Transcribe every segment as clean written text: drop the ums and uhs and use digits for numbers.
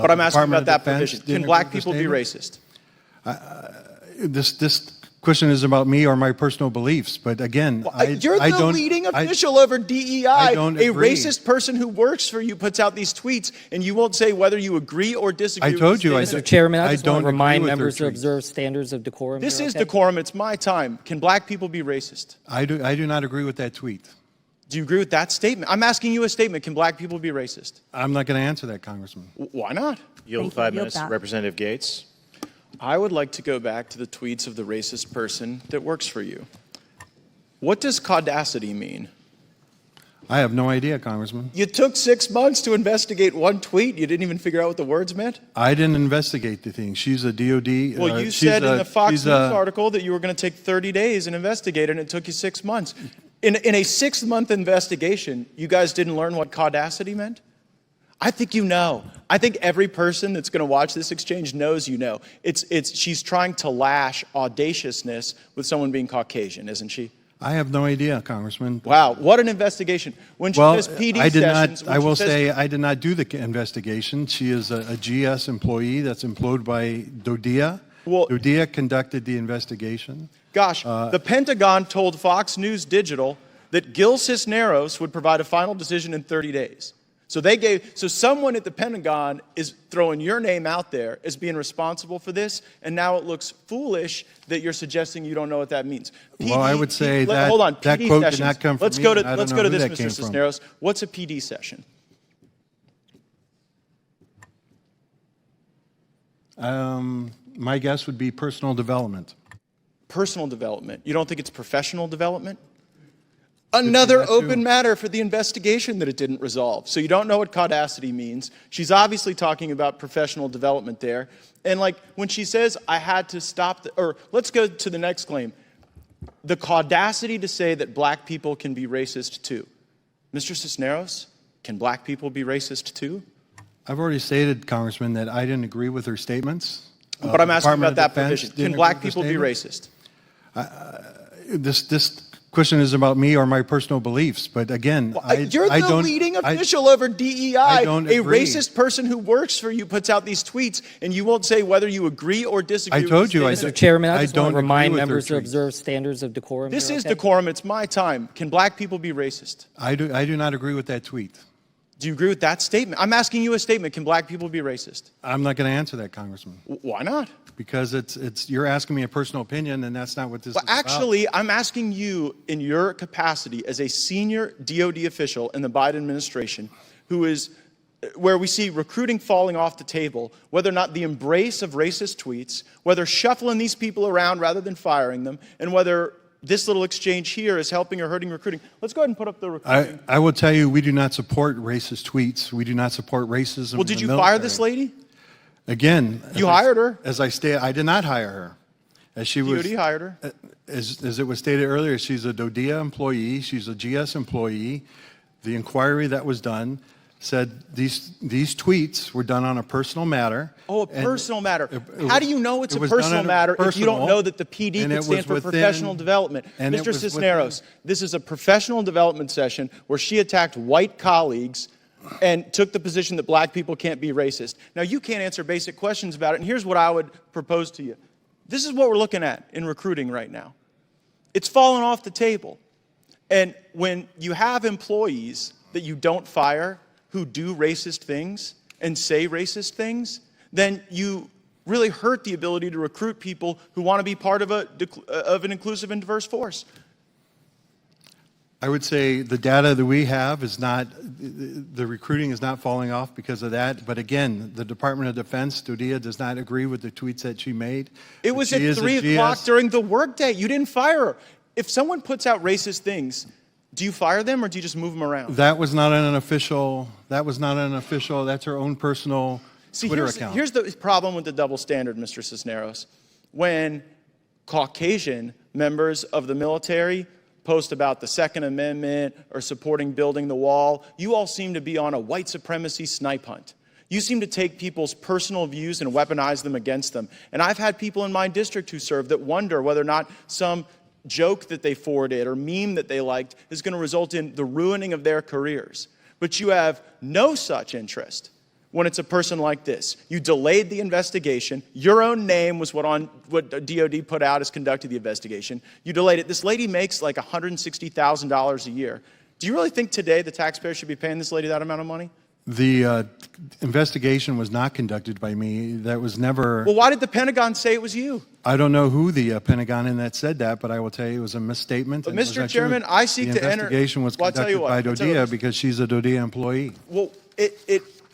But I'm asking Department about of that Defense provision. didn't Can black agree with the people be statement? racist? This question is about me or my personal beliefs, but again, You're I the don't, leading official over DEI. don't A agree. racist person who works for you puts out these tweets, and you won't say whether you agree or disagree. I told with you the I statement. Mr. Chairman, I I just want don't to agree remind with their members to tweets. observe standards of decorum. This here, is okay? decorum. It's my time. Can black people be racist? I do not agree with that tweet. Do you agree with that statement? I'm asking you a statement. Can black people be racist? I'm not going to answer that, Congressman. Why not? Yield Thank 5 you. Yield minutes. back. Representative Gaetz. I would like to go back to the tweets of the racist person that works for you. What does caudacity mean? I have no idea, Congressman. You took 6 months to investigate one tweet. You didn't even figure out what the words meant? I didn't investigate the thing. She's a DoD. Well, you said in the Fox News article that you were going to take 30 days and investigate it, and it took you 6 months. In a 6-month investigation, you guys didn't learn what caudacity meant? I think you know. I think every person that's going to watch this exchange knows you know. She's trying to lash audaciousness with someone being Caucasian, isn't she? I have no idea, Congressman. Wow, what an investigation. When she Well, says PD I did sessions, not. I will say I did not do the investigation. She is a GS employee that's employed by DoD. Well, DoD conducted the investigation. Gosh, the Pentagon told Fox News Digital that Gil Cisneros would provide a final decision in 30 days. So someone at the Pentagon is throwing your name out there as being responsible for this, and now it looks foolish that you're suggesting you don't know what that means. Well, I would say that hold on, that PD quote sessions. did not come from let's me, go and to I don't let's know go to who this, that came Mr. from. Cisneros. What's a PD session? My guess would be personal development. Personal development. You don't think it's professional development? Another open matter for the investigation that it didn't resolve. So you don't know what caudacity means. She's obviously talking about professional development there. And like when she says, I had to stop, or let's go to the next claim. The caudacity to say that black people can be racist too. Mr. Cisneros, can black people be racist too? I've already stated, Congressman, that I didn't agree with her statements. But I'm asking Department about of that Defense provision. didn't Can black agree with the people be statements. racist? This question is about me or my personal beliefs, but again, You're I the don't. leading official over DEI. don't A agree. racist person who works for you puts out these tweets, and you won't say whether you agree or disagree. I with told the you I statement. Mr. Chairman, I I just want don't to agree remind with her members to tweets. observe standards of decorum. This here, is okay? decorum. It's my time. Can black people be racist? I do not agree with that tweet. Do you agree with that statement? I'm asking you a statement. Can black people be racist? I'm not going to answer that, Congressman, Why not? because it's you're asking me a personal opinion, and that's not what this Well, is about. actually, I'm asking you in your capacity as a senior DoD official in the Biden administration, where we see recruiting falling off the table, whether or not the embrace of racist tweets, whether shuffling these people around rather than firing them, and whether this little exchange here is helping or hurting recruiting. Let's go ahead and put up the recruiting. I will tell you, we do not support racist tweets. We do not support racism. Well, in did the you military. fire this lady? Again, You hired her. As I stated, I did not hire her. As she was, DoD hired her. as it was stated earlier, she's a DoD employee. She's a GS employee. The inquiry that was done said these tweets were done on a personal matter. Oh, a personal matter. it How was- do you know it's it a was done personal in a matter if you don't personal, know that the PD and could it stand was for within- professional development? and it Mr. was Cisneros, this is a professional development session where she attacked white colleagues and took the position that black people can't be racist. Now, you can't answer basic questions about it, and here's what I would propose to you. This is what we're looking at in recruiting right now. It's fallen off the table. And when you have employees that you don't fire who do racist things and say racist things, then you really hurt the ability to recruit people who want to be part of an inclusive and diverse force. I would say the data that we have is not, the recruiting is not falling off because of that. But again, the Department of Defense, DoD, does not agree with the tweets that she made. It But was she at is a 3 o'clock GS. during the workday. You didn't fire her. If someone puts out racist things, do you fire them or do you just move them around? That was not an official, that's her own personal Twitter account. Here's the problem with the double standard, Mr. Cisneros. When Caucasian members of the military post about the Second Amendment or supporting building the wall, you all seem to be on a white supremacy snipe hunt. You seem to take people's personal views and weaponize them against them. And I've had people in my district who serve that wonder whether or not some joke that they forwarded or meme that they liked is going to result in the ruining of their careers. But you have no such interest when it's a person like this. You delayed the investigation. Your own name was what DoD put out as conducting the investigation. You delayed it. This lady makes like $160,000 a year. Do you really think today the taxpayer should be paying this lady that amount of money? The investigation was not conducted by me. That was never. Well, why did the Pentagon say it was you? I don't know who the Pentagon in that said that, but I will tell you it was a misstatement. But and it was Mr. not Chairman, true. I seek to enter. The investigation was Well, I'll tell you conducted what, by DoD because she's a DoD employee. Well,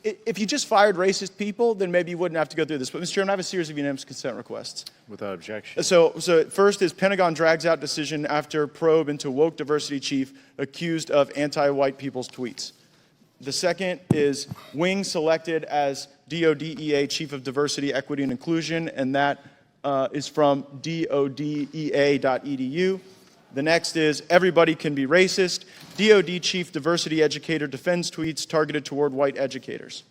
if you just fired racist people, then maybe you wouldn't have to go through this. But, Mr. Chairman, I have a series of unanimous consent requests. Without objection. So first is Pentagon drags out decision after probe into woke diversity chief accused of anti-white people's tweets. The second is Wing selected as DODEA Chief of Diversity, Equity, and Inclusion, and that is from dodea.edu. The next is everybody can be racist. DOD Chief Diversity Educator defends tweets targeted toward white educators.